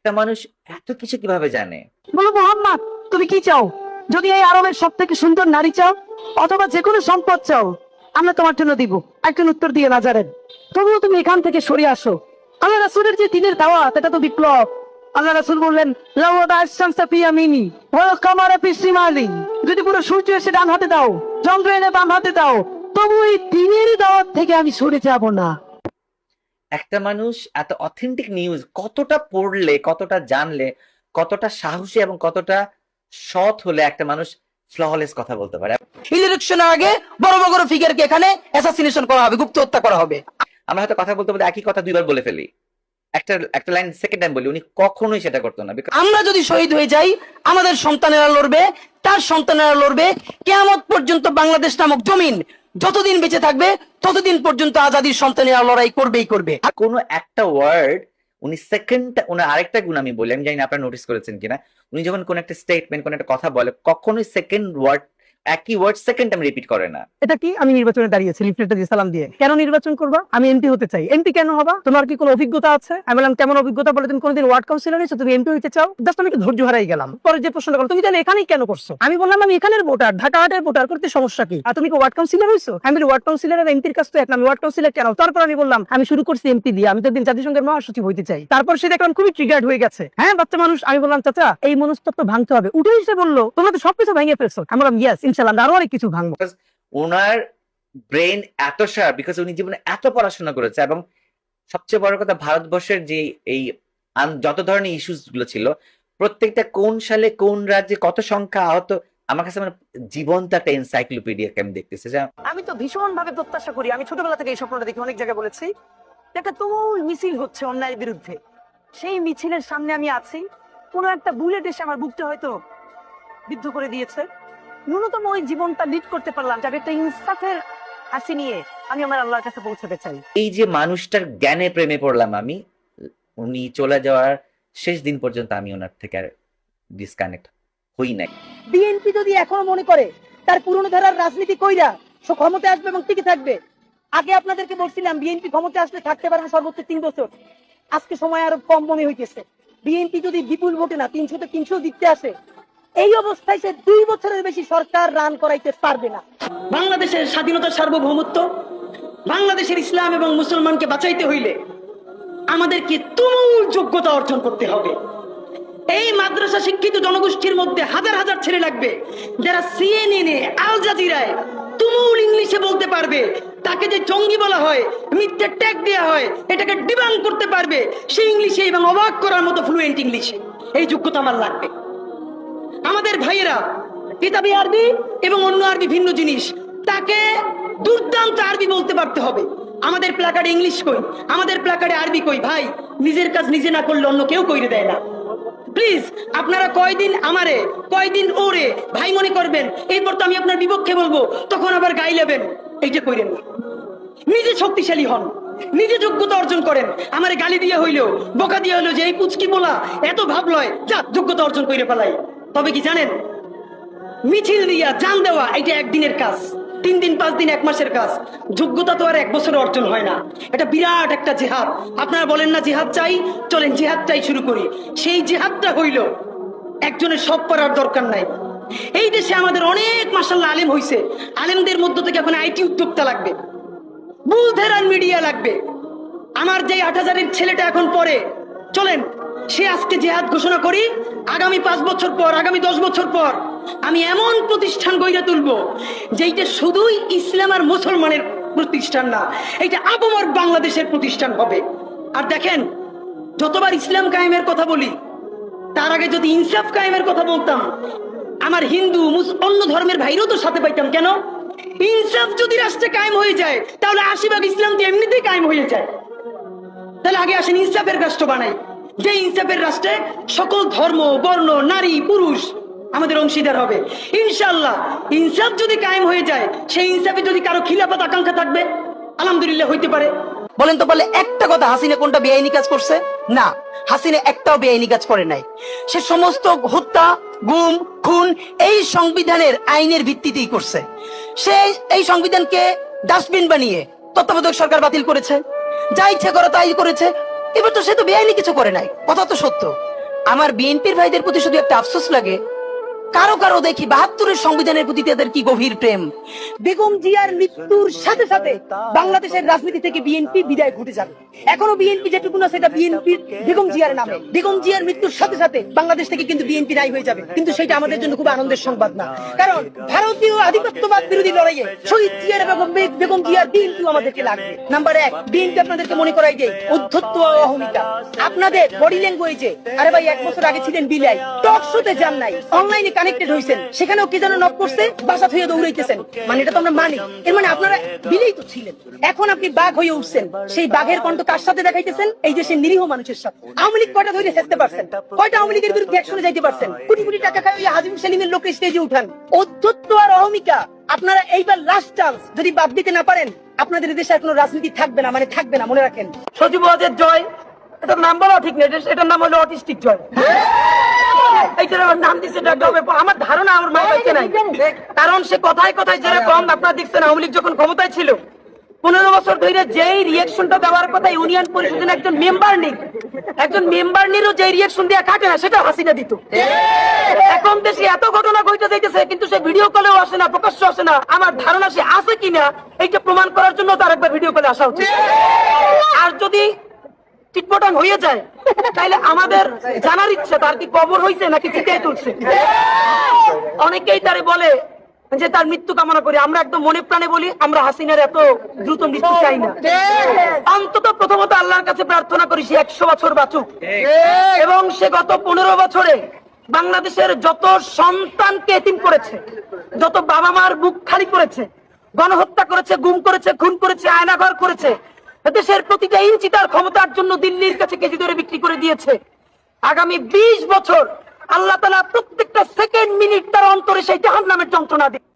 একটা মানুষ এত কিছু কিভাবে জানে? বলো মোহাম্মদ, তুমি কি চাও? যদি এই আরবের সব থেকে সুন্দর নারী চাও অথবা যে কোনো সম্পদ চাও, আমরা তোমার জন্য দিব। একজন উত্তর দিয়ে না জানেন, তবুও তুমি এখান থেকে সরে আসো। আল্লাহ রাসূলের যে দিনের দাওয়াত, এটা তো বিপ্লব। আল্লাহ রাসূল বললেন, লাওয়াদা আশ-শামসা ফি ইয়ামিনি ওয়াল কামারা ফি শিমালি। যদি পুরো সূর্য এসে ডান হাতে দাও, চন্দ্র এনে বাম হাতে দাও, তবু এই দিনের দাওয়াত থেকে আমি সরে যাব না। একটা মানুষ এত অথেন্টিক নিউজ কতটা পড়লে, কতটা জানলে, কতটা সাহসী এবং কতটা সৎ হলে একটা মানুষ ফ্ললেস কথা বলতে পারে? ইলেকশনের আগে বড় বড় ফিগারকে এখানে অ্যাসাসিনেশন করা হবে, গুপ্ত হত্যা করা হবে। আমরা হয়তো কথা বলতে বলতে একই কথা দুইবার বলে ফেলি, একটা একটা লাইন সেকেন্ড টাইম বলি, উনি কখনোই সেটা করতো না। আমরা যদি শহীদ হয়ে যাই, আমাদের সন্তানেরা লড়বে, তার সন্তানেরা লড়বে। কিয়ামত পর্যন্ত বাংলাদেশ নামক জমিন যতদিন বেঁচে থাকবে, ততদিন পর্যন্ত আজাদির সন্তানেরা লড়াই করবেই করবে। কোনো একটা ওয়ার্ড উনি সেকেন্ড, উনি আরেকটা গুণ আমি বলি, আমি জানি না আপনারা নোটিস করেছেন কিনা, উনি যখন কোন একটা স্টেটমেন্ট, কোন একটা কথা বলে, কখনোই সেকেন্ড ওয়ার্ড, একই ওয়ার্ড সেকেন্ড টাইম রিপিট করে না। এটা কি? আমি নির্বাচনে দাঁড়িয়েছি, লিফলেটটা দিয়ে সালাম দিয়ে। কেন নির্বাচন করবা? আমি এমপি হতে চাই। এমপি কেন হবা? তোমার কি কোনো অভিজ্ঞতা আছে? আমি বললাম, কেমন অভিজ্ঞতা? বলে, তুমি কোনোদিন ওয়ার্ড কাউন্সিলর হয়েছো, তুমি এমপি হতে চাও? জাস্ট আমি একটু ধৈর্য হারাই গেলাম। পরে যে প্রশ্নটা করলো, তুমি জানো এখানেই কেন করছো? আমি বললাম, আমি এখানের ভোটার, ঢাকা হাটের ভোটার, করতে সমস্যা কি? আর তুমি কি ওয়ার্ড কাউন্সিলর হয়েছো? আমি বলি, ওয়ার্ড কাউন্সিলর আর এমপির কাছ তো এক না, আমি ওয়ার্ড কাউন্সিলর কেন? তারপর আমি বললাম, আমি শুরু করছি এমপি দিয়ে, আমি তো একদিন জাতিসংঘের মহাসচিব হইতে চাই। তারপর সে দেখলাম খুবই ট্রিগার্ড হয়ে গেছে। হ্যাঁ, বাচ্চা মানুষ। আমি বললাম, চাচা এই মনস্তত্ব ভাঙতে হবে। উঠে এসে বললো, তোমরা তো সবকিছু ভেঙে ফেলছো। আমি বললাম, ইয়েস ইনশাল্লাহ, আমরা আরো অনেক কিছু ভাঙবো। ওনার ব্রেন এত শার্প, বিকজ উনি জীবনে এত পড়াশোনা করেছে। এবং সবচেয়ে বড় কথা, ভারতবর্ষের যে এই যত ধরনের ইস্যুস গুলো ছিল, প্রত্যেকটা কোন সালে কোন রাজ্যে কত সংখ্যা আহত, আমার কাছে মানে জীবন্ত একটা এনসাইক্লোপিডিয়াকে আমি দেখতেছি। আমি তো ভীষণ ভাবে প্রত্যাশা করি, আমি ছোটবেলা থেকে এই স্বপ্নটা দেখি, অনেক জায়গায় বলেছি, একটা তুমুল মিছিল হচ্ছে অন্যায়ের বিরুদ্ধে। সেই মিছিলের সামনে আমি আছি, কোনো একটা বুলেট এসে আমার বুকটা হয়তো বিদ্ধ করে দিয়েছে। ন্যূনতম ওই জীবনটা লিড করতে পারলাম, যাতে একটা ইনসাফের হাসি নিয়ে আমি আমার আল্লাহর কাছে পৌঁছাতে চাই। এই যে মানুষটার জ্ঞানে প্রেমে পড়লাম আমি, উনি চলে যাওয়ার শেষ দিন পর্যন্ত আমি ওনার থেকে আর ডিসকানেক্ট হই নাই। বিএনপি যদি এখনো মনে করে তার পুরনো ধারার রাজনীতি কইরা সে ক্ষমতা আসবে এবং টিকে থাকবে, আগে আপনাদেরকে বলছিলাম বিএনপি ক্ষমতা আসলে থাকতে পারবে সর্বোচ্চ 3 বছর। আজকে সময় আরো কম মনে হইতেছে। বিএনপি যদি বিপুল ভোটে না 300 তে 300 জিততে আসে, এই অবস্থায় সে 2 বছরের বেশি সরকার রান করাইতে পারবে না। বাংলাদেশের স্বাধীনতার সার্বভৌমত্ব, বাংলাদেশের ইসলাম এবং মুসলমানকে বাঁচাইতে হইলে আমাদেরকে তুমুল যোগ্যতা অর্জন করতে হবে। এই মাদ্রাসা শিক্ষিত জনগোষ্ঠীর মধ্যে হাজার হাজার ছেলে লাগবে, যারা সিএনএনে, আল জাজিরায় তুমুল ইংলিশে বলতে পারবে। তাকে যে জঙ্গি বলা হয়, মিথ্যে ট্যাগ দেওয়া হয়, এটাকে ডিবাঙ্ক করতে পারবে সেই ইংলিশে, এবং অবাক করার মতো ফ্লুয়েন্ট ইংলিশে। এই যোগ্যতা আমার লাগবে। আমাদের ভাইয়েরা কিতাবি আরবি এবং অন্য আরবি ভিন্ন জিনিস, তাকে দুর্দান্ত আরবি বলতে পারতে হবে। আমাদের প্ল্যাকার্ডে ইংলিশ কই, আমাদের প্ল্যাকার্ডে আরবি কই। ভাই, নিজের কাজ নিজে না করলে অন্য কেউ কইরে দেয় না। প্লিজ, আপনারা কয়দিন আমারে কয়দিন ওরে ভাই মনে করবেন, এরপর তো আমি আপনার বিপক্ষে বলবো, তখন আবার গাই লেবেন, এইটা কইরেন না। নিজে শক্তিশালী হন, নিজে যোগ্যতা অর্জন করেন। আমারে গালি দিয়ে হইলেও, বোকা দিয়ে হইলেও, যে এই পুচকি বলা এত ভাব লয়, যা যোগ্যতা অর্জন কইরে ফেলাই। তবে কি জানেন, মিছিল দিয়া জান দেওয়া এটা একদিনের কাজ, 3 দিন 5 দিন 1 মাসের কাজ। যোগ্যতা তো আর 1 বছরে অর্জন হয় না। এটা বিরাট একটা জিহাদ। আপনারা বলেন না জিহাদ চাই, চলেন জিহাদটাই শুরু করি। সেই জিহাদটা হইল, একজনের সব করার দরকার নাই। এই দেশে আমাদের অনেক মাশাআল্লাহ আলেম হইছে। আলেমদের মধ্য থেকে এখন আইটি উদ্যোক্তা লাগবে, বুলধেরান মিডিয়া লাগবে। আমার যে 8000-এর ছেলেটা এখন পড়ে, চলেন সে আজকে জিহাদ ঘোষণা করি। আগামী 5 বছর পর, আগামী 10 বছর পর আমি এমন প্রতিষ্ঠান গড়ে তুলবো যেইটা শুধুই ইসলাম আর মুসলমানের প্রতিষ্ঠান না, এটা আপামর বাংলাদেশের প্রতিষ্ঠান হবে। আর দেখেন, যতবার ইসলাম কায়েমের কথা বলি, তার আগে যদি ইনসাফ কায়েমের কথা বলতাম, আমার হিন্দু অন্য ধর্মের ভাইরাও তো সাথে পাইতাম। কেন? ইনসাফ যদি রাষ্ট্রে কায়েম হয়ে যায়, তাহলে 80% ইসলাম তো এমনিতেই কায়েম হয়ে যায়। তাহলে আগে আসেন ইনসাফের রাষ্ট্র বানাই, যে ইনসাফের রাষ্ট্রে সকল ধর্ম, বর্ণ, নারী, পুরুষ আমাদের অংশীদার হবে। ইনশাআল্লাহ ইনসাফ যদি কায়েম হয়ে যায়, সেই ইনসাফে যদি কারো খিলাফত আকাঙ্ক্ষা থাকবে, আলহামদুলিল্লাহ হইতে পারে। বলেন তো, বলে একটা কথা, হাসিনা কোনটা বেআইনি কাজ করছে? না, হাসিনা একটাও বেআইনি কাজ করে নাই। সে সমস্ত হত্যা, গুম, খুন এই সংবিধানের আইনের ভিত্তিতেই করছে। সে এই সংবিধানকে ডাস্টবিন বানিয়ে তত্ত্বাবধায়ক সরকার বাতিল করেছে, যা ইচ্ছে করে তাই করেছে। এবার তো সে তো বেআইনি কিছু করে নাই, কথা তো সত্য। আমার বিএনপির ভাইদের প্রতি শুধু একটা আফসোস লাগে, কারো কারো দেখি ৭২-এর সংবিধানের প্রতি তাদের কি গভীর প্রেম। বেগম জিয়ার মৃত্যুর সাথে সাথে বাংলাদেশের রাজনীতি থেকে বিএনপি বিদায় ঘটে যাবে। এখনো বিএনপি যেটুকু না সেটা বিএনপির বেগম জিয়ার নামে। বেগম জিয়ার মৃত্যুর সাথে সাথে বাংলাদেশ থেকে কিন্তু বিএনপি নাই হয়ে যাবে, কিন্তু সেটা আমাদের জন্য খুব আনন্দের সংবাদ না। কারণ ভারতীয় আধিপত্যবাদ বিরোধী লড়াইয়ে শহীদ জিয়ার এবং বেগম জিয়ার বিএনপি আমাদেরকে লাগবে। নাম্বার 1, বিএনপি আপনাদেরকে মনে করাই যে অধ্যত্ব ও অহমিকা। আপনাদের বডি ল্যাঙ্গুয়েজে, আরে ভাই 1 বছর আগে ছিলেন বিলাই, টক শোতে যান নাই, অনলাইনে কানেক্টেড হইছেন, সেখানেও কে যেন নক করছে, বাসা থইয়া দৌড়াইতেছেন, মানে এটা তো আমরা মানি। এর মানে আপনারা বিলেই তো ছিলেন, এখন আপনি বাঘ হয়ে উঠছেন। সেই বাঘের কণ্ঠ কার সাথে দেখাইতেছেন? এই দেশের নিরীহ মানুষের সাথে। আওয়ামী লীগ কয়টা ধরে হেসতে পারছেন? কয়টা আওয়ামী লীগের বিরুদ্ধে অ্যাকশনে যাইতে পারছেন? কোটি কোটি টাকা খাই ওই হাজিম সেলিমের লোক স্টেজে উঠান। অধ্যত্ব আর অহমিকা, আপনারা এইবার লাস্ট চান্স, যদি বাদ দিতে না পারেন আপনাদের দেশে আর কোনো রাজনীতি থাকবে না, মানে থাকবে না, মনে রাখেন। সজীব ওয়াজেদ জয়, এটার নাম বলা ঠিক না, এটার নাম হলো অটিস্টিক জয়। এইটার আমার নাম দিচ্ছে ডাক্তার। আমার ধারণা আমার মা পাইছে নাই, কারণ সে কথায় কথায় যেরকম আপনারা দেখছেন আওয়ামী লীগ যখন ক্ষমতায় ছিল 15 বছর ধরে যেই রিয়েকশনটা দেওয়ার কথা ইউনিয়ন পরিষদের একজন মেম্বার নিরও যে রিয়েকশন দেওয়া কাটে না, সেটা হাসিনা দিত। এখন দেশে এত ঘটনা ঘটে যাইতেছে, কিন্তু সে ভিডিও কলেও আসে না, প্রকাশ্য আসে না। আমার ধারণা সে আছে কিনা এইটা প্রমাণ করার জন্য তার একবার ভিডিও কলে আসা উচিত। আর যদি টিটপটাং হয়ে যায় তাহলে আমাদের জানার ইচ্ছা তার কি কবর হয়েছে নাকি চিতায় তুলছে। অনেকেই তারে বলে যে তার মৃত্যু কামনা করি, আমরা একদম মনে প্রাণে বলি আমরা হাসিনার এত দ্রুত মৃত্যু চাই না। অন্তত প্রথমত আল্লাহর কাছে প্রার্থনা করি সে 100 বছর বাঁচুক, এবং সে গত 15 বছরে বাংলাদেশের যত সন্তানকে এতিম করেছে, যত বাবা মার বুক খালি করেছে, গণহত্যা করেছে, গুম করেছে, খুন করেছে, আয়নাঘর করেছে, দেশের প্রতিটা ইঞ্চি তার ক্ষমতার জন্য দিল্লির কাছে কেজি ধরে বিক্রি করে দিয়েছে। আগামী 20 বছর আল্লাহ তাআলা প্রত্যেকটা সেকেন্ড মিনিট তার অন্তরে সেই জাহান্নামের যন্ত্রণা দিবে।